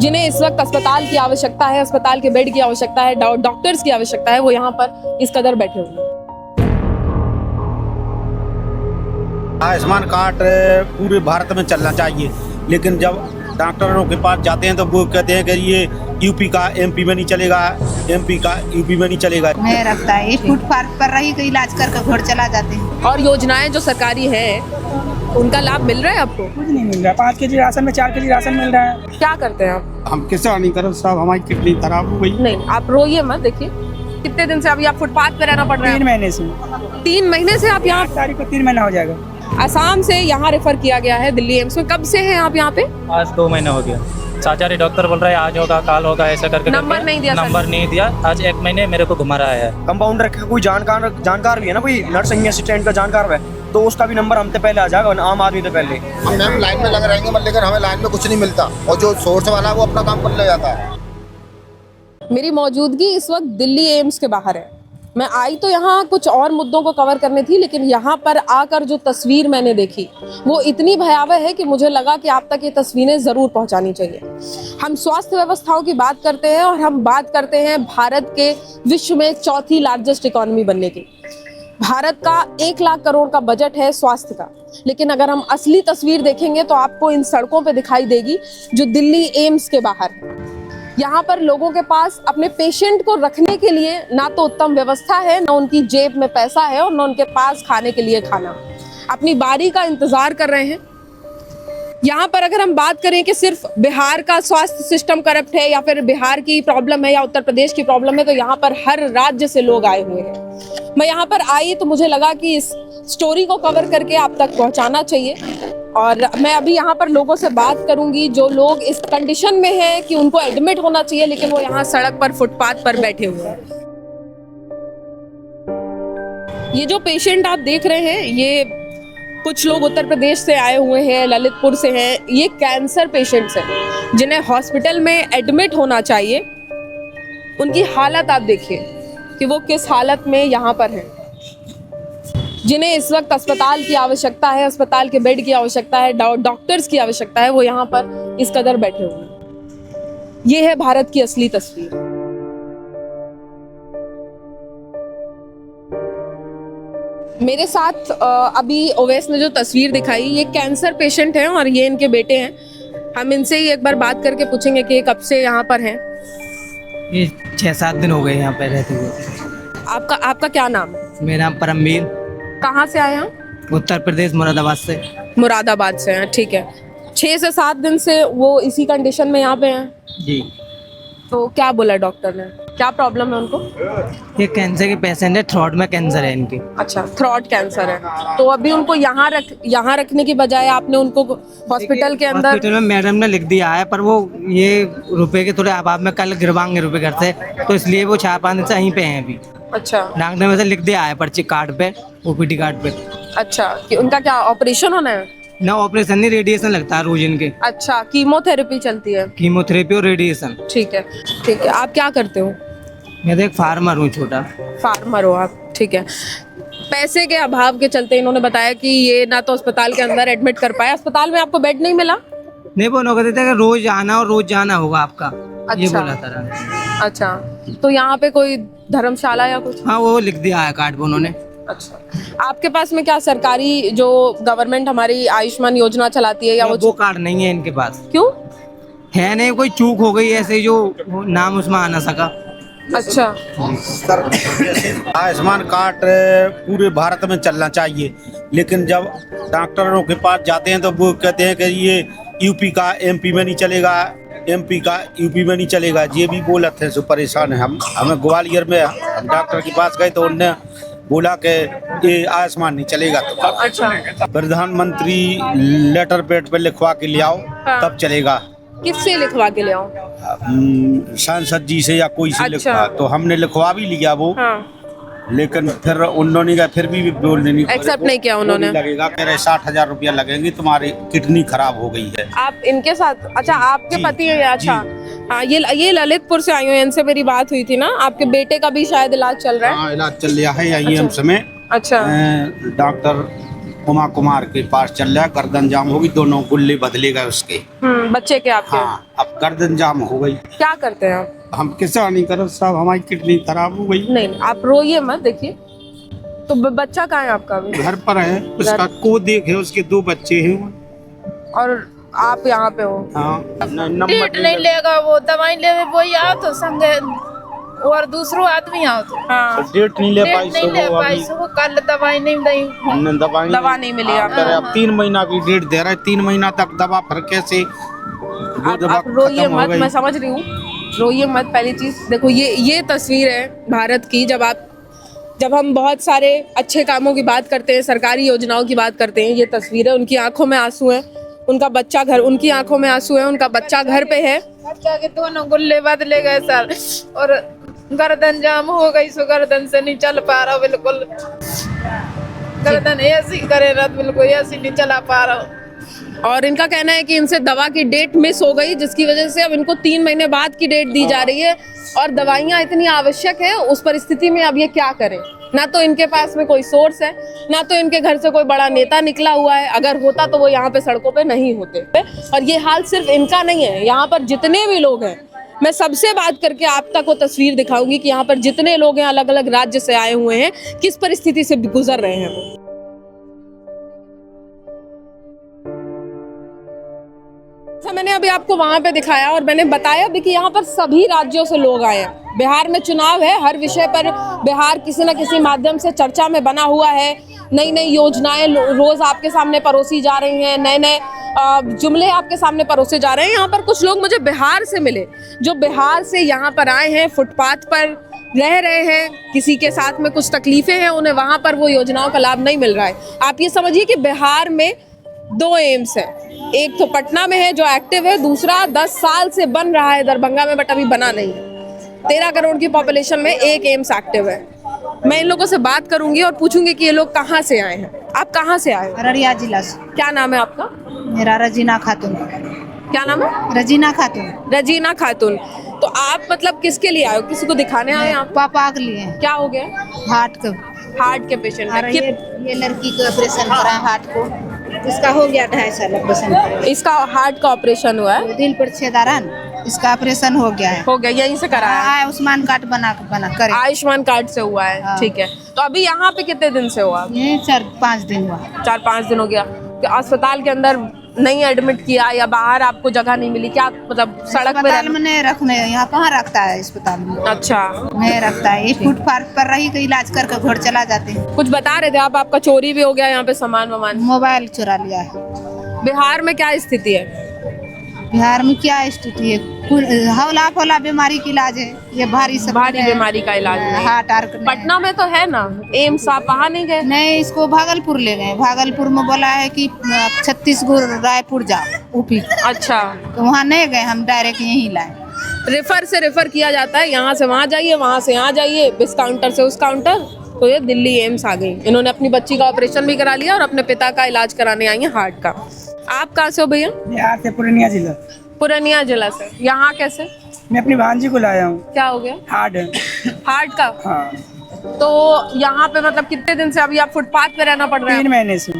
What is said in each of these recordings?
जिन्हें इस वक्त अस्पताल की आवश्यकता है, अस्पताल के बेड की आवश्यकता है, डॉक्टर्स की आवश्यकता है, वो यहाँ पर इस कदर बैठे हुए हैं। आयुष्मान कार्ड पूरे भारत में चलना चाहिए, लेकिन जब डॉक्टरों के पास जाते हैं तो वो कहते हैं कि ये यूपी का एमपी में नहीं चलेगा, एमपी का यूपी में नहीं चलेगा। नहीं रखता है, फुटपाथ पर रही के इलाज करके घर चला जाते हैं। और योजनाएं जो सरकारी हैं उनका लाभ मिल रहा है आपको? कुछ नहीं मिल रहा है। 5 केजी राशन में 4 केजी राशन मिल रहा है। क्या करते हैं आप? हम किसान नहीं कर साहब, हमारी किडनी खराब हो गई। नहीं, आप रोइए मत। देखिए कितने दिन से अभी आप फुटपाथ पे रहना पड़ रहा है? 3 महीने से। 3 महीने से आप यहाँ? 8 तारीख को 3 महीना हो जाएगा। असम से यहाँ रेफर किया गया है दिल्ली एम्स में। कब से हैं आप यहाँ पे? आज 2 महीने हो गया। चाचारी डॉक्टर बोल रहा है आज होगा काल होगा ऐसा करके नंबर नहीं दिया, नंबर नहीं दिया। आज 1 महीने मेरे को घुमा रहा है। कंपाउंडर का कोई जानकार भी है ना, कोई नर्सिंग असिस्टेंट का जानकार है तो उसका भी नंबर हमसे पहले आ जाएगा, आम आदमी से पहले। हम मैम लाइन में लगे रहेंगे, लेकिन हमें लाइन में कुछ नहीं मिलता और जो सोर्स वाला है वो अपना काम कर ले जाता है। मेरी मौजूदगी इस वक्त दिल्ली एम्स के बाहर है। मैं आई तो यहाँ कुछ और मुद्दों को कवर करने थी, लेकिन यहाँ पर आकर जो तस्वीर मैंने देखी वो इतनी भयावह है कि मुझे लगा कि आप तक ये तस्वीरें ज़रूर पहुँचानी चाहिए। हम स्वास्थ्य व्यवस्थाओं की बात करते हैं और हम बात करते हैं भारत के विश्व में चौथी लार्जेस्ट इकोनॉमी बनने की। भारत का 1 लाख करोड़ का बजट है स्वास्थ्य का, लेकिन अगर हम असली तस्वीर देखेंगे तो आपको इन सड़कों पे दिखाई देगी जो दिल्ली एम्स के बाहर। यहाँ पर लोगों के पास अपने पेशेंट को रखने के लिए ना तो उत्तम व्यवस्था है, ना उनकी जेब में पैसा है और ना उनके पास खाने के लिए खाना। अपनी बारी का इंतजार कर रहे हैं। यहाँ पर अगर हम बात करें कि सिर्फ बिहार का स्वास्थ्य सिस्टम करप्ट है या फिर बिहार की प्रॉब्लम है या उत्तर प्रदेश की प्रॉब्लम है, तो यहाँ पर हर राज्य से लोग आए हुए हैं। मैं यहाँ पर आई तो मुझे लगा कि इस स्टोरी को कवर करके आप तक पहुँचाना चाहिए और मैं अभी यहाँ पर लोगों से बात करूंगी जो लोग इस कंडीशन में हैं कि उनको एडमिट होना चाहिए, लेकिन वो यहाँ सड़क पर फुटपाथ पर बैठे हुए हैं। ये जो पेशेंट आप देख रहे हैं, ये कुछ लोग उत्तर प्रदेश से आए हुए हैं, ललितपुर से हैं। ये कैंसर पेशेंट्स हैं जिन्हें हॉस्पिटल में एडमिट होना चाहिए। उनकी हालत आप देखिए कि वो किस हालत में यहाँ पर हैं। जिन्हें इस वक्त अस्पताल की आवश्यकता है, अस्पताल के बेड की आवश्यकता है, डॉक्टर्स की आवश्यकता है, वो यहाँ पर इस कदर बैठे हुए हैं। ये है भारत की असली तस्वीर। मेरे साथ अभी ओवैस ने जो तस्वीर दिखाई, ये कैंसर पेशेंट हैं और ये इनके बेटे हैं। हम इनसे ही एक बार बात करके पूछेंगे कि कब से यहाँ पर हैं। ये 6-7 दिन हो गए यहाँ पे रहते हुए। आपका क्या नाम है? मेरा नाम परमवीर। कहाँ से आए हैं? उत्तर प्रदेश मुरादाबाद से। मुरादाबाद से हैं, ठीक है। 6 से 7 दिन से वो इसी कंडीशन में यहाँ पे हैं जी। तो क्या बोला डॉक्टर ने, क्या प्रॉब्लम है उनको? ये कैंसर के पेशेंट है, थ्रोट में कैंसर है इनके। अच्छा, थ्रोट कैंसर है। तो अभी उनको यहाँ रखने की बजाय आपने उनको हॉस्पिटल के अंदर? हॉस्पिटल में मैडम ने लिख दिया है, पर वो ये रुपए के थोड़े अभाव में कल गिरवाएंगे रुपए घर से, तो इसलिए वो 4-5 दिन से यहीं पे हैं अभी। अच्छा, डॉक्टर ने वैसे लिख दिया है पर्ची कार्ड पे, ओपीडी कार्ड पे। अच्छा, कि उनका क्या ऑपरेशन होना है? ना ऑपरेशन नहीं, रेडिएशन लगता है रोज इनके। अच्छा, कीमोथेरेपी चलती है? कीमोथेरेपी और रेडिएशन। ठीक है, ठीक है। आप क्या करते हो? मैं तो एक फार्मर हूँ, छोटा फार्मर हो आप, ठीक है। पैसे के अभाव के चलते इन्होंने बताया कि ये ना तो अस्पताल के अंदर एडमिट कर पाए। अस्पताल में आपको बेड नहीं मिला? नहीं, वो लोग कहते थे कि रोज आना और रोज जाना होगा आपका। अच्छा। ये बोला था। अच्छा, तो यहाँ पे कोई धर्मशाला या कुछ? हाँ, वो लिख दिया है कार्ड पे उन्होंने। अच्छा, आपके पास में क्या सरकारी जो गवर्नमेंट हमारी आयुष्मान योजना चलाती है या वो कार्ड नहीं है इनके पास। क्यों है? नहीं, कोई चूक हो गई ऐसे जो नाम उसमें आ ना सका। अच्छा, सर, आयुष्मान कार्ड पूरे भारत में चलना चाहिए, लेकिन जब डॉक्टरों के पास जाते हैं तो वो कहते हैं कि ये यूपी का एमपी में नहीं चलेगा, एमपी का यूपी में नहीं चलेगा। ये भी बोलते हैं, सो परेशान है हम। हमें ग्वालियर में हम डॉक्टर के पास गए तो उन्होंने बोला कि ये आयुष्मान नहीं चलेगा। तो अच्छा, प्रधानमंत्री लेटर पैड पे लिखवा के ले आओ, हाँ। तब चलेगा। किससे लिखवा के ले आऊं? सांसद जी से या कोई से अच्छा। लिखवा, तो हमने लिखवा भी लिया वो। हाँ। लेकिन फिर उन्होंने कहा, फिर भी बोलने नहीं, एक्सेप्ट नहीं किया उन्होंने। लगेगा, कह रहे 60,000 रुपया लगेंगे, तुम्हारी किडनी खराब हो गई है। आप इनके साथ? अच्छा, आपके जी, पति है? अच्छा, हाँ। ये ललितपुर से आई हुई, इनसे मेरी बात हुई थी ना। आपके बेटे का भी शायद इलाज चल रहा है? हाँ, इलाज चल रहा है यही हम समय। अच्छा, डॉक्टर उमा कुमार के पास चल रहा है, गर्दन जाम होगी, दोनों गुल्ले बदले गए उसके। बच्चे के आपके? हाँ, अब गर्दन जाम हो गई। क्या करते हैं आप? हम किसान करो सब, हमारी किडनी खराब हो गई। नहीं आप रोइए मत, देखिए तो बच्चा कहाँ है आपका अभी? घर पर है, उसका को देखे, उसके 2 बच्चे हैं और आप यहाँ पे हो? हाँ, डेट नहीं लेगा, वो दवाई ले वही आओ तो संगे और दूसरो आदमी आओ तो हाँ, डेट नहीं ले पाई, डेट नहीं ले पाई सो कल दवाई नहीं दी, दवा नहीं मिली आपको? अब 3 महीना की डेट दे रहा है, 3 महीना तक दवा फिर कैसे? आप रोइए मत, मैं समझ रही हूँ, रोइए मत। पहली चीज देखो, ये तस्वीर है भारत की। जब हम बहुत सारे अच्छे कामों की बात करते हैं, सरकारी योजनाओं की बात करते हैं, ये तस्वीर है। उनकी आंखों में आंसू है, उनका बच्चा घर, उनकी आंखों में आंसू है, उनका बच्चा घर पे है। बच्चा के दोनों गुल्ले बदले गए सर, और गर्दन जाम हो गई सो गर्दन से नहीं चल पा रहा, बिल्कुल गर्दन ऐसी करे ना, बिल्कुल ऐसी नहीं चला पा रहा। और इनका कहना है कि इनसे दवा की डेट मिस हो गई, जिसकी वजह से अब इनको 3 महीने बाद की डेट दी जा रही है। और दवाइयाँ इतनी आवश्यक है, उस परिस्थिति में अब ये क्या करें? ना तो इनके पास में कोई सोर्स है, ना तो इनके घर से कोई बड़ा नेता निकला हुआ है। अगर होता तो वो यहाँ पे सड़कों पे नहीं होते। और ये हाल सिर्फ इनका नहीं है, यहाँ पर जितने भी लोग हैं, मैं सबसे बात करके आप तक वो तस्वीर दिखाऊंगी कि यहाँ पर जितने लोग हैं, अलग अलग राज्य से आए हुए हैं, किस परिस्थिति से गुजर रहे हैं वो। मैंने अभी आपको वहां पे दिखाया और मैंने बताया भी कि यहाँ पर सभी राज्यों से लोग आए हैं। बिहार में चुनाव है, हर विषय पर बिहार किसी न किसी माध्यम से चर्चा में बना हुआ है। नई नई योजनाएं रोज आपके सामने परोसी जा रही हैं, नए नए जुमले आपके सामने परोसे जा रहे हैं। यहाँ पर कुछ लोग मुझे बिहार से मिले, जो बिहार से यहाँ पर आए हैं, फुटपाथ पर रह रहे हैं, किसी के साथ में कुछ तकलीफें हैं, उन्हें वहां पर वो योजनाओं का लाभ नहीं मिल रहा है। आप ये समझिए कि बिहार में 2 एम्स है, एक तो पटना में है जो एक्टिव है, दूसरा 10 साल से बन रहा है दरभंगा में, बट अभी बना नहीं है। 13 करोड़ की पॉपुलेशन में 1 एम्स एक्टिव है। मैं इन लोगों से बात करूंगी और पूछूंगी कि ये लोग कहाँ से आए हैं। आप कहाँ से आए हो? अररिया जिला से। क्या नाम है आपका? मेरा रजीना खातून। क्या नाम है? रजीना खातून। रजीना खातून। तो आप मतलब किसके लिए आए हो? किसी को दिखाने आए हैं आप? पापा के लिए। क्या हो गया? हार्ट के पेशेंट है। ये लड़की का ऑपरेशन करा है हार्ट को, इसका हो गया 2.5 साल ऑपरेशन। इसका हार्ट का ऑपरेशन हुआ है, दिल पर छेद आ रहा है, इसका ऑपरेशन हो गया है। हो गया, यहीं से कराया है? आयुष्मान कार्ड बना करे। आयुष्मान कार्ड से हुआ है। हाँ। ठीक है, तो अभी यहाँ पे कितने दिन से हुआ? ये 4-5 दिन हुआ। 4-5 दिन हो गया। अस्पताल के अंदर नहीं एडमिट किया या बाहर आपको जगह नहीं मिली? क्या मतलब सड़क पे? अस्पताल में नहीं रखने, यहाँ कहाँ रखता है अस्पताल में? अच्छा, नहीं रखता है, ये फुटपाथ पर रही के इलाज करके घर चला जाते हैं। कुछ बता रहे थे आप, आपका चोरी भी हो गया यहाँ पे, सामान वामान? मोबाइल चुरा लिया है। बिहार में क्या स्थिति है? बिहार में क्या स्थिति है? हौला फौला बीमारी का इलाज है, ये भारी बीमारी का इलाज नहीं। हार्ट आर पटना में तो है ना एम्स, आप वहाँ नहीं गए? नहीं, इसको भागलपुर ले गए। भागलपुर में बोला है कि छत्तीसगढ़ रायपुर जाओ ऊपी। अच्छा, तो वहाँ नहीं गए, हम डायरेक्ट यहीं लाए। रेफर किया जाता है, यहाँ से वहाँ जाइए, वहाँ से यहाँ जाइए, इस काउंटर से उस काउंटर। तो ये दिल्ली एम्स आ गई। इन्होंने अपनी बच्ची का ऑपरेशन भी करा लिया और अपने पिता का इलाज कराने आई है हार्ट का। आप कहाँ से हो भैया? बिहार से पूर्णिया जिला। पूर्णिया जिला से यहाँ कैसे? मैं अपनी भांजी को लाया हूँ। क्या हो गया? हार्ट का। हाँ। तो यहाँ पे मतलब कितने दिन से अभी आप फुटपाथ पे रहना पड़ रहा है? 3 महीने से।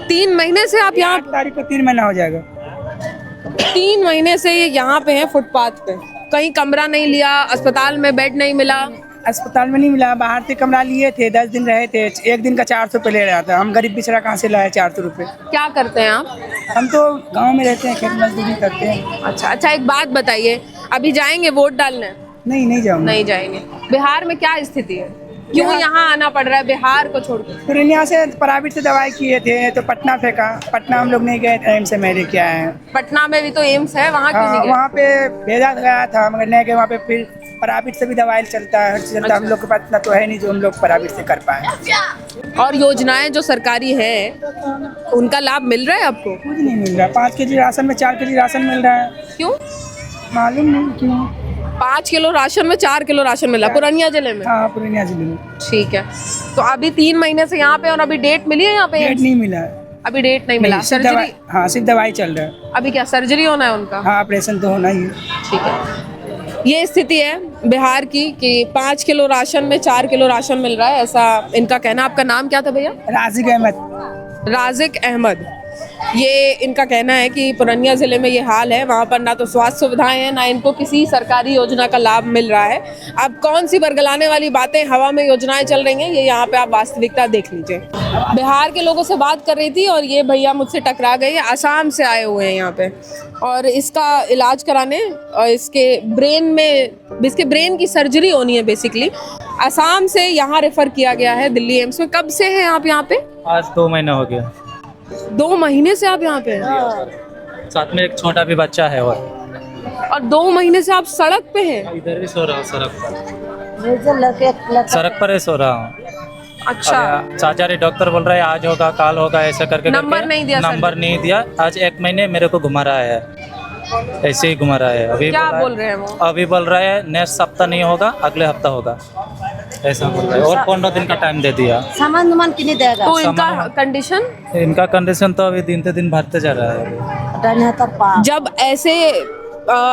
3 महीने से आप यहाँ? 8 तारीख को 3 महीना हो जाएगा। 3 महीने से ये यहाँ पे है फुटपाथ पे, कहीं कमरा नहीं लिया, अस्पताल में बेड नहीं मिला? अस्पताल में नहीं मिला, बाहर से कमरा लिए थे, 10 दिन रहे थे, 1 दिन का 400 रुपये ले रहा था। हम गरीब बिचरा कहाँ से लाए 400 रुपये? क्या करते हैं आप? हम तो गांव में रहते हैं, खेत मजदूरी करते हैं। अच्छा, एक बात बताइए, अभी जाएंगे वोट डालने? नहीं जाऊंगा। नहीं जाएंगे। बिहार में क्या स्थिति है, क्यों यहाँ आना पड़ रहा है बिहार को छोड़कर? पूर्णिया से प्राइवेट से दवाई किए थे तो पटना फेंका, पटना हम लोग नहीं गए, एम्स से मेरे क्या है। पटना में भी तो एम्स है, वहाँ क्यों नहीं गए? वहाँ पे भेजा गया था मगर नहीं गए। वहाँ पे फिर प्राइवेट से भी दवाई चलता है, हर चीज चलता है। हम लोग के पास इतना तो है नहीं जो हम लोग प्राइवेट से कर पाए। और योजनाएं जो सरकारी है उनका लाभ मिल रहा है आपको? कुछ नहीं मिल रहा। 5 केजी राशन में 4 केजी राशन मिल रहा है। क्यों मालूम नहीं क्यों। 5 किलो राशन में 4 किलो राशन मिला पूर्णिया जिले में? हाँ, पूर्णिया जिले में। ठीक है, तो अभी 3 महीने से यहाँ पे और अभी डेट मिली है यहाँ पे? डेट नहीं मिला है अभी, डेट नहीं मिला। सर्जरी? हाँ, सिर्फ दवाई चल रहा है। अभी क्या सर्जरी होना है उनका? हाँ, ऑपरेशन तो होना ही है। ठीक है, ये स्थिति है बिहार की कि 5 किलो राशन में 4 किलो राशन मिल रहा है, ऐसा इनका कहना। आपका नाम क्या था भैया? राशिक अहमद। राजिक अहमद, ये इनका कहना है कि पूर्णिया ज़िले में ये हाल है, वहाँ पर ना तो स्वास्थ्य सुविधाएं हैं, ना इनको किसी सरकारी योजना का लाभ मिल रहा है। अब कौन सी बरगलाने वाली बातें, हवा में योजनाएं चल रही हैं, ये यहाँ पे आप वास्तविकता देख लीजिए। बिहार के लोगों से बात कर रही थी और ये भैया मुझसे टकरा गए, आसाम से आए हुए हैं यहाँ पे और इसका इलाज कराने और इसके ब्रेन की सर्जरी होनी है बेसिकली। आसाम से यहाँ रेफर किया गया है दिल्ली एम्स में। कब से हैं आप यहाँ पे? आज 2 महीने हो गया। 2 महीने से आप यहाँ पे हैं? साथ में एक छोटा भी बच्चा है और 2 महीने से आप सड़क पे हैं? इधर ही सो रहा हूँ सड़क पर ही सो रहा हूँ। अच्छा, चाचा रे डॉक्टर बोल रहा है आज होगा काल होगा ऐसा करके नंबर नहीं दिया? नंबर नहीं दिया। आज 1 महीने मेरे को घुमा रहा है, ऐसे ही घुमा रहा है। अभी क्या बोल रहे हैं वो? अभी बोल रहा है नेक्स्ट सप्ताह नहीं होगा, अगले हफ्ता होगा, ऐसा बोल रहा है। और 15 दिन का टाइम दे दिया। सामान दुमान किने देगा? तो इनका कंडीशन तो अभी दिन से दिन बढ़ते जा रहा है। जब ऐसे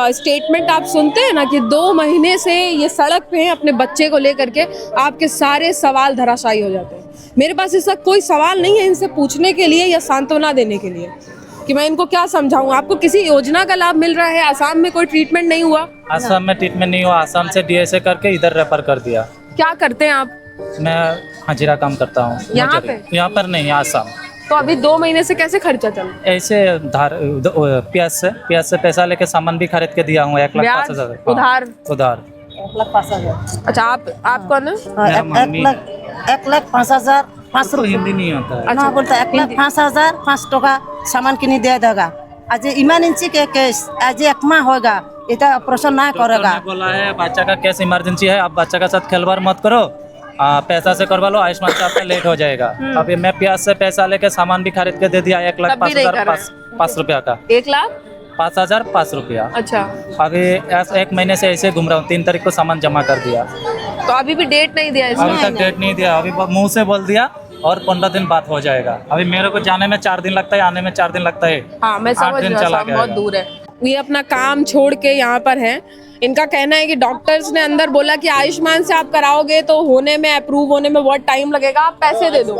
स्टेटमेंट आप सुनते हैं ना कि 2 महीने से ये सड़क पे हैं अपने बच्चे को लेकर के, आपके सारे सवाल धराशायी हो जाते हैं। मेरे पास इस वक्त कोई सवाल नहीं है इनसे पूछने के लिए या सांत्वना देने के लिए कि मैं इनको क्या समझाऊं। आपको किसी योजना का लाभ मिल रहा है? आसाम में कोई ट्रीटमेंट नहीं हुआ? आसाम में ट्रीटमेंट नहीं हुआ। आसाम से DSA करके इधर रेफर कर दिया। क्या करते हैं आप? मैं हाजिरा काम करता हूँ यहाँ पे? यहाँ पर नहीं, आसाम। तो अभी 2 महीने से कैसे खर्चा चल? ऐसे प्याज से पैसा लेके सामान भी खरीद के दिया हूँ। 1,05,000 उधार? 1,05,000। अच्छा, आप कौन है? 1,05,000 5 तो हिंदी नहीं होता है। ना बोलता 1,05,000 5 टका सामान किनी दे देगा। आज इमरजेंसी के केस आज 1 माह होगा, इतना ऑपरेशन ना करेगा। बोला है बच्चा का केस इमरजेंसी है, आप बच्चा का साथ खिलवाड़ मत करो, पैसा से करवा लो, आयुष्मान कार्ड का लेट हो जाएगा। अभी मैं प्याज से पैसा लेके सामान भी खरीद के दे दिया 1,05,005 रुपया का। 1,05,005 रुपया। अच्छा, अभी 1 महीने से ऐसे घूम रहा हूँ। 3 तारीख को सामान जमा कर दिया। तो अभी भी डेट नहीं दिया इसमें? अभी तक डेट नहीं दिया। अभी मुंह से बोल दिया और 15 दिन बाद हो जाएगा। अभी मेरे को जाने में 4 दिन लगता है, आने में 4 दिन लगता है। हाँ, मैं समझ रही हूँ, बहुत दूर है। ये अपना काम छोड़ के यहाँ पर हैं। इनका कहना है कि डॉक्टर्स ने अंदर बोला कि आयुष्मान से आप कराओगे तो होने में, अप्रूव होने में बहुत टाइम लगेगा, आप पैसे दे दो।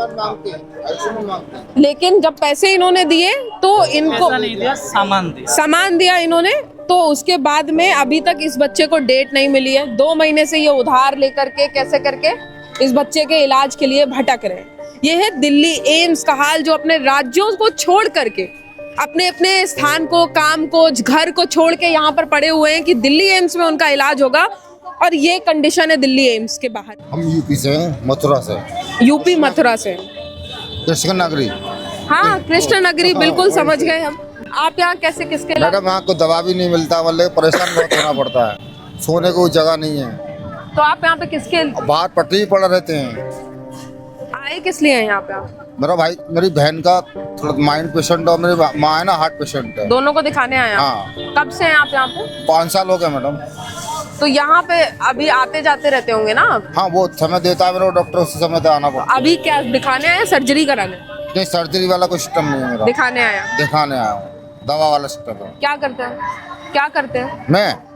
लेकिन जब पैसे इन्होंने दिए तो इनको नहीं दिया, सामान दिया इन्होंने, तो उसके बाद में अभी तक इस बच्चे को डेट नहीं मिली है। 2 महीने से ये उधार लेकर के कैसे करके इस बच्चे के इलाज के लिए भटक रहे हैं। ये है दिल्ली एम्स का हाल, जो अपने राज्यों को छोड़ करके, अपने अपने स्थान को, काम को, घर को छोड़ के यहाँ पर पड़े हुए हैं कि दिल्ली एम्स में उनका इलाज होगा। और ये कंडीशन है दिल्ली एम्स के बाहर। हम यूपी से हैं, मथुरा से। यूपी मथुरा से? कृष्ण नगरी। हाँ, कृष्ण नगरी, बिल्कुल समझ गए हम। आप यहाँ कैसे, किसके? मैडम यहाँ को दवा भी नहीं मिलता, मतलब परेशान बहुत होना पड़ता है, सोने को जगह नहीं है। तो आप यहाँ पे किसके? बाहर पटरी पड़ रहते हैं। आए किस लिए हैं यहाँ पे आप? मेरी बहन का थोड़ा माइंड पेशेंट और मेरी माँ है ना हार्ट पेशेंट है। दोनों को दिखाने आए आप? हाँ। कब से हैं आप यहाँ पे? 5 साल हो गए मैडम। तो यहाँ पे अभी आते जाते रहते होंगे ना आप? हाँ, वो समय देता है मेरा डॉक्टर, उसी समय पे आना पड़ता है। अभी क्या दिखाने आए, सर्जरी कराने? नहीं, सर्जरी वाला कोई सिस्टम नहीं है मेरा। दिखाने आया? दिखाने आया हूँ, दवा वाला सिस्टम है। क्या करते हैं? क्या करते हैं?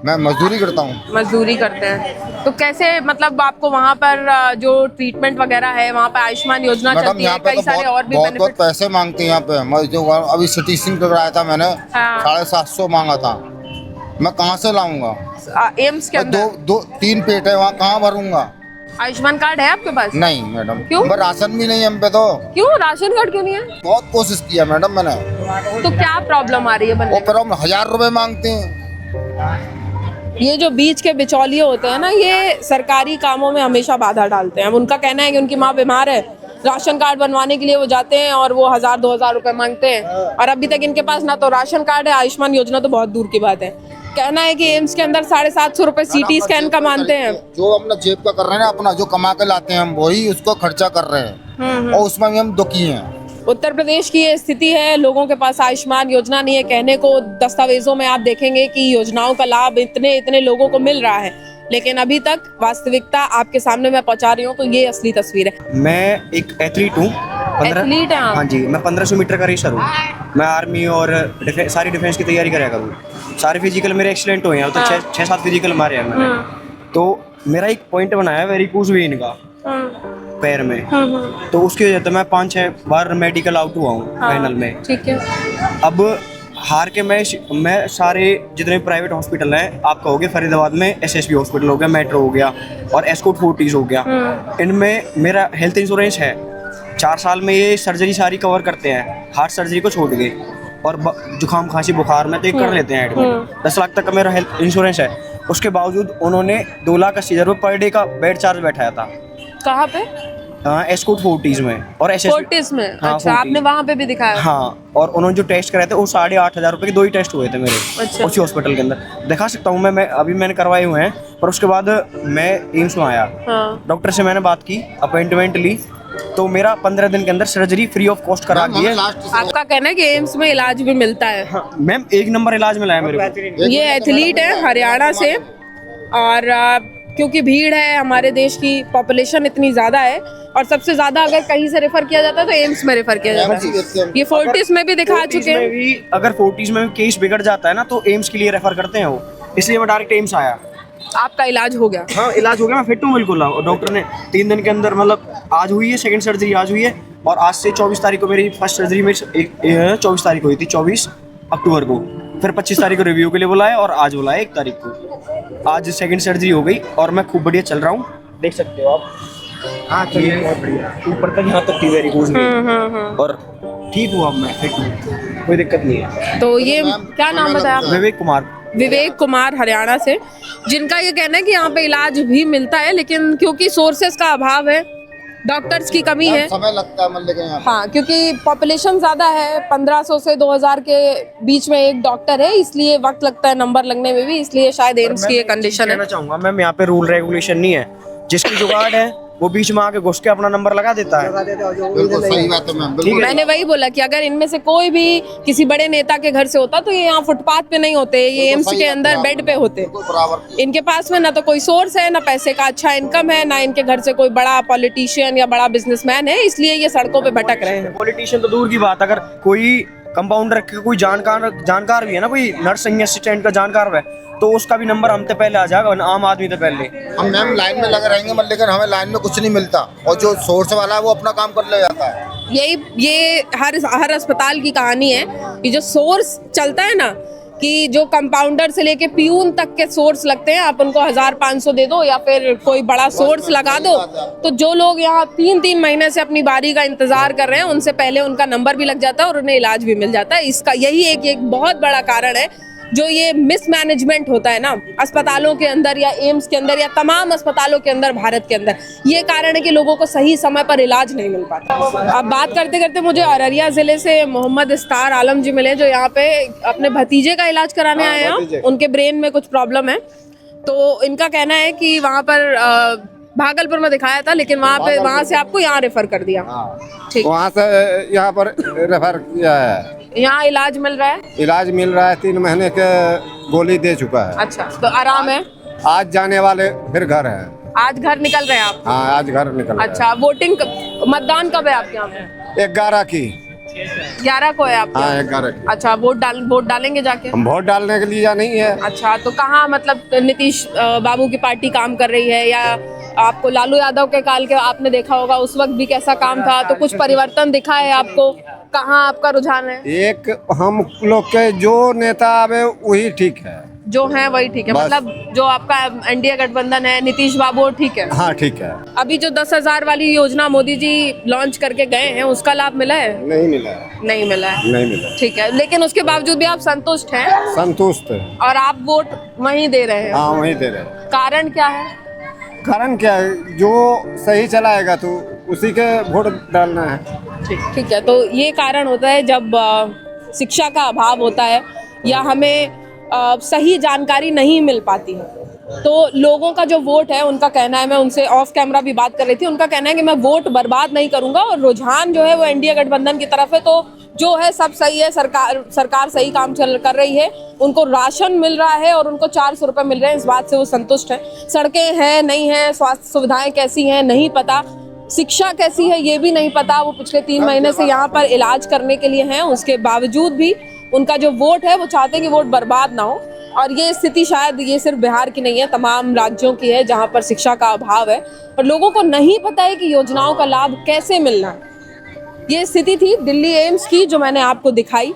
मैं मजदूरी करता हूँ। मजदूरी करते हैं। तो कैसे, मतलब आपको वहाँ पर जो ट्रीटमेंट वगैरह है, वहाँ पर आयुष्मान योजना चलती है, कई सारे और भी बहुत बेनिफिट? पैसे मांगते हैं यहाँ पे। मैं जो अभी सिटी स्कैन कराया था मैंने, हाँ। 750 मांगा था। मैं कहाँ से लाऊंगा? एम्स के अंदर 3 पेट है, वहाँ कहाँ भरूंगा? आयुष्मान कार्ड है आपके पास? नहीं मैडम। क्यों? राशन भी नहीं हम पे तो। क्यों राशन कार्ड क्यों नहीं है? बहुत कोशिश किया मैडम मैंने। तो क्या प्रॉब्लम आ रही है बनने? वो फिर हम 1000 रुपए मांगते हैं। ये जो बीच के बिचौलिए होते हैं ना, ये सरकारी कामों में हमेशा बाधा डालते हैं। उनका कहना है कि उनकी माँ बीमार है, राशन कार्ड बनवाने के लिए वो जाते हैं और वो 1000-2000 रुपए मांगते हैं, और अभी तक इनके पास ना तो राशन कार्ड है, आयुष्मान योजना तो बहुत दूर की बात है। कहना है कि एम्स के अंदर 750 रुपए CT स्कैन का मानते हैं। जो अपना जेब का कर रहे हैं ना, अपना जो कमा के लाते हैं हम, वही उसको खर्चा कर रहे हैं, और उसमें भी हम दुखी हैं। उत्तर प्रदेश की ये स्थिति है, लोगों के पास आयुष्मान योजना नहीं है। कहने को दस्तावेजों में आप देखेंगे कि योजनाओं का लाभ इतने लोगों को मिल रहा है, लेकिन अभी तक वास्तविकता आपके सामने मैं पहुंचा रही हूँ, तो ये असली तस्वीर है। मैं एक एथलीट हूँ। एथलीट हैं आप? हाँ जी, मैं 1500 मीटर का रेसर हूँ। मैं आर्मी और सारी डिफेंस की तैयारी कराया करूँ। सारे फिजिकल मेरे एक्सीलेंट हुए हैं, तो 6-7 फिजिकल मारे हैं मैंने। तो मेरा एक पॉइंट बनाया है वेरिकोज वेन का। पैर में, तो उसकी वजह से मैं 5-6 बार मेडिकल आउट हुआ हूँ फाइनल में। ठीक है। अब हार के मैं सारे जितने प्राइवेट हॉस्पिटल हैं, आप कहोगे फरीदाबाद में SSB हॉस्पिटल हो गया, मेट्रो हो गया और एस्कॉर्ट फोर्टिस हो गया, इनमें मेरा हेल्थ इंश्योरेंस है। 4 साल में ये सर्जरी सारी कवर करते हैं, हार्ट सर्जरी को छोड़ के, और जुकाम खांसी बुखार में तो ये कर लेते हैं एडमिट। 10 लाख तक का मेरा हेल्थ इंश्योरेंस है। उसके बावजूद उन्होंने 2,80,000 पर डे का बेड चार्ज बैठाया था। कहाँ पे? एस्कॉर्ट फोर्टिस में और फोर्टिस में। हाँ, अच्छा, आपने वहाँ पे भी दिखाया? हाँ, और उन्होंने जो टेस्ट कराए थे वो 8,500 रुपये के 2 ही टेस्ट हुए थे मेरे। अच्छा। उसी हॉस्पिटल के अंदर दिखा सकता हूँ मैं अभी मैंने करवाए हुए हैं। पर उसके बाद मैं एम्स में आया, डॉक्टर से मैंने बात की, अपॉइंटमेंट ली, तो मेरा 15 दिन के अंदर सर्जरी फ्री ऑफ कॉस्ट करा दी है। आपका कहना है कि एम्स में इलाज भी मिलता है? हाँ, मैम 1 नंबर इलाज मिला है मेरे को। ये एथलीट है हरियाणा से, और क्योंकि भीड़ है, हमारे देश की पॉपुलेशन इतनी ज़्यादा है, और सबसे ज़्यादा अगर कहीं से रेफर किया जाता है तो एम्स में रेफर किया जाता है। ये फोर्टिस में भी दिखा चुके हैं। अगर फोर्टिस में भी केस बिगड़ जाता है ना तो एम्स के लिए रेफर करते हैं वो, इसलिए मैं डायरेक्ट एम्स आया। आपका इलाज हो गया? हाँ, इलाज हो गया, मैं फिट हूँ बिल्कुल। और डॉक्टर ने 3 दिन के अंदर, मतलब आज हुई है सेकंड सर्जरी, आज हुई है, और आज से 24 तारीख को मेरी फर्स्ट सर्जरी में 24 तारीख को हुई थी, 24 अक्टूबर को। फिर 25 तारीख को रिव्यू के लिए बुलाया और आज बुलाया 1 तारीख को। आज सेकंड सर्जरी हो गई और मैं खूब बढ़िया चल रहा हूँ, देख सकते हो आप। हाँ, चलिए, बहुत बढ़िया, ऊपर तक यहाँ तक की वेरिकोज नहीं, और ठीक हुआ, मैं फिट हूँ, कोई दिक्कत नहीं है। तो ये क्या नाम बताया आपने? विवेक कुमार। विवेक कुमार, हरियाणा से, जिनका ये कहना है कि यहाँ पे इलाज भी मिलता है, लेकिन क्योंकि सोर्सेस का अभाव है, डॉक्टर्स की कमी है, समय लगता है मतलब यहाँ। हाँ, क्योंकि पॉपुलेशन ज़्यादा है, 1500 से 2000 के बीच में एक डॉक्टर है, इसलिए वक्त लगता है नंबर लगने में भी, इसलिए शायद एम्स की ये कंडीशन है। कहना चाहूँगा मैम, यहाँ पे रूल रेगुलेशन नहीं है, जिसकी जुगाड़ है वो बीच में आके घुस के अपना नंबर लगा देता है। बिल्कुल सही बात है मैम, बिल्कुल। मैंने वही बोला कि अगर इनमें से कोई भी किसी बड़े नेता के घर से होता तो ये यहाँ फुटपाथ पे नहीं होते, ये एम्स के अंदर बेड पे होते। इनके पास में ना तो कोई सोर्स है, ना पैसे का अच्छा इनकम है, ना इनके घर से कोई बड़ा पॉलिटिशियन या बड़ा बिजनेसमैन है, इसलिए ये सड़कों पे भटक रहे हैं। पॉलिटिशियन तो दूर की बात, अगर कोई कंपाउंडर का कोई जानकार भी है ना, कोई नर्सिंग असिस्टेंट का जानकार है, तो उसका भी नंबर हम तो पहले आ जाएगा, आम आदमी तो पहले। हम मैम लाइन में लगे रहेंगे, मतलब लेकिन हमें लाइन में कुछ नहीं मिलता, और जो सोर्स वाला है वो अपना काम कर ले जाता है। ये हर अस्पताल की कहानी है। ये जो सोर्स चलता है ना, कि जो कंपाउंडर से लेके पियून तक के सोर्स लगते हैं, आप उनको 1500 दे दो या फिर कोई बड़ा सोर्स लगा दो, तो जो लोग यहाँ 3-3 महीने से अपनी बारी का इंतजार कर रहे हैं, उनसे पहले उनका नंबर भी लग जाता है और उन्हें इलाज भी मिल जाता है। इसका यही एक बहुत बड़ा कारण है, जो ये मिसमैनेजमेंट होता है ना अस्पतालों के अंदर या एम्स के अंदर या तमाम अस्पतालों के अंदर भारत के अंदर, ये कारण है कि लोगों को सही समय पर इलाज नहीं मिल पाता। अब बात करते करते मुझे अररिया जिले से मोहम्मद इस्तार आलम जी मिले, जो यहाँ पे अपने भतीजे का इलाज कराने आए हैं। उनके ब्रेन में कुछ प्रॉब्लम है, तो इनका कहना है कि वहाँ पर भागलपुर में दिखाया था, लेकिन वहाँ से आपको यहाँ रेफर कर दिया। ठीक, वहाँ से यहाँ पर रेफर किया है। यहाँ इलाज मिल रहा है? इलाज मिल रहा है, 3 महीने के गोली दे चुका है। अच्छा, तो आराम है? आज जाने वाले फिर घर है। आज घर निकल रहे हैं आप? हाँ, आज घर निकल रहे हैं। अच्छा, वोटिंग मतदान कब है आपके यहाँ पे? 11 की। 11 को है आपके? हाँ, 11 की। अच्छा, वोट डालेंगे जाके? हम वोट डालने के लिए या नहीं है। अच्छा, तो कहाँ मतलब नीतीश बाबू की पार्टी काम कर रही है, या आपको लालू यादव के काल के आपने देखा होगा उस वक्त भी कैसा काम था, तो कुछ परिवर्तन दिखा है आपको? कहाँ आपका रुझान है? एक हम लोग के जो नेता आवे वही ठीक है, जो है वही ठीक है, मतलब जो आपका एनडीए गठबंधन है, नीतीश बाबू ठीक है? हाँ, ठीक है। अभी जो 10,000 वाली योजना मोदी जी लॉन्च करके गए हैं, उसका लाभ मिला है? नहीं मिला है। नहीं मिला है? नहीं मिला। ठीक है, लेकिन उसके बावजूद भी आप संतुष्ट हैं? संतुष्ट है। और आप वोट वहीं दे रहे हैं? हाँ, वहीं दे रहे हैं। कारण क्या है? कारण क्या है, जो सही चलाएगा तो उसी के वोट डालना है। ठीक है, तो ये कारण होता है जब शिक्षा का अभाव होता है या हमें सही जानकारी नहीं मिल पाती है, तो लोगों का जो वोट है, उनका कहना है, मैं उनसे ऑफ कैमरा भी बात कर रही थी, उनका कहना है कि मैं वोट बर्बाद नहीं करूंगा, और रुझान जो है वो एनडीए गठबंधन की तरफ है, तो जो है सब सही है, सरकार सही काम कर रही है, उनको राशन मिल रहा है और उनको 400 रुपये मिल रहे हैं, इस बात से वो संतुष्ट हैं। सड़कें हैं नहीं हैं, स्वास्थ्य सुविधाएं कैसी हैं नहीं पता, शिक्षा कैसी है ये भी नहीं पता, वो पिछले 3 महीने से यहाँ पर इलाज करने के लिए हैं, उसके बावजूद भी उनका जो वोट है वो चाहते हैं कि वोट बर्बाद ना हो। और ये स्थिति शायद ये सिर्फ बिहार की नहीं है, तमाम राज्यों की है जहाँ पर शिक्षा का अभाव है और लोगों को नहीं पता है कि योजनाओं का लाभ कैसे मिलना है। ये स्थिति थी दिल्ली एम्स की जो मैंने आपको दिखाई।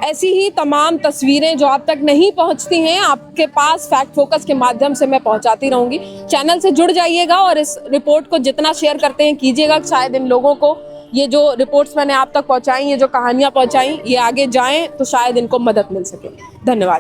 ऐसी ही तमाम तस्वीरें जो आप तक नहीं पहुंचती हैं आपके पास फैक्ट फोकस के माध्यम से मैं पहुंचाती रहूंगी। चैनल से जुड़ जाइएगा और इस रिपोर्ट को जितना शेयर करते हैं कीजिएगा, शायद इन लोगों को ये जो रिपोर्ट्स मैंने आप तक पहुंचाई, ये जो कहानियां पहुंचाई, ये आगे जाएं तो शायद इनको मदद मिल सके। धन्यवाद।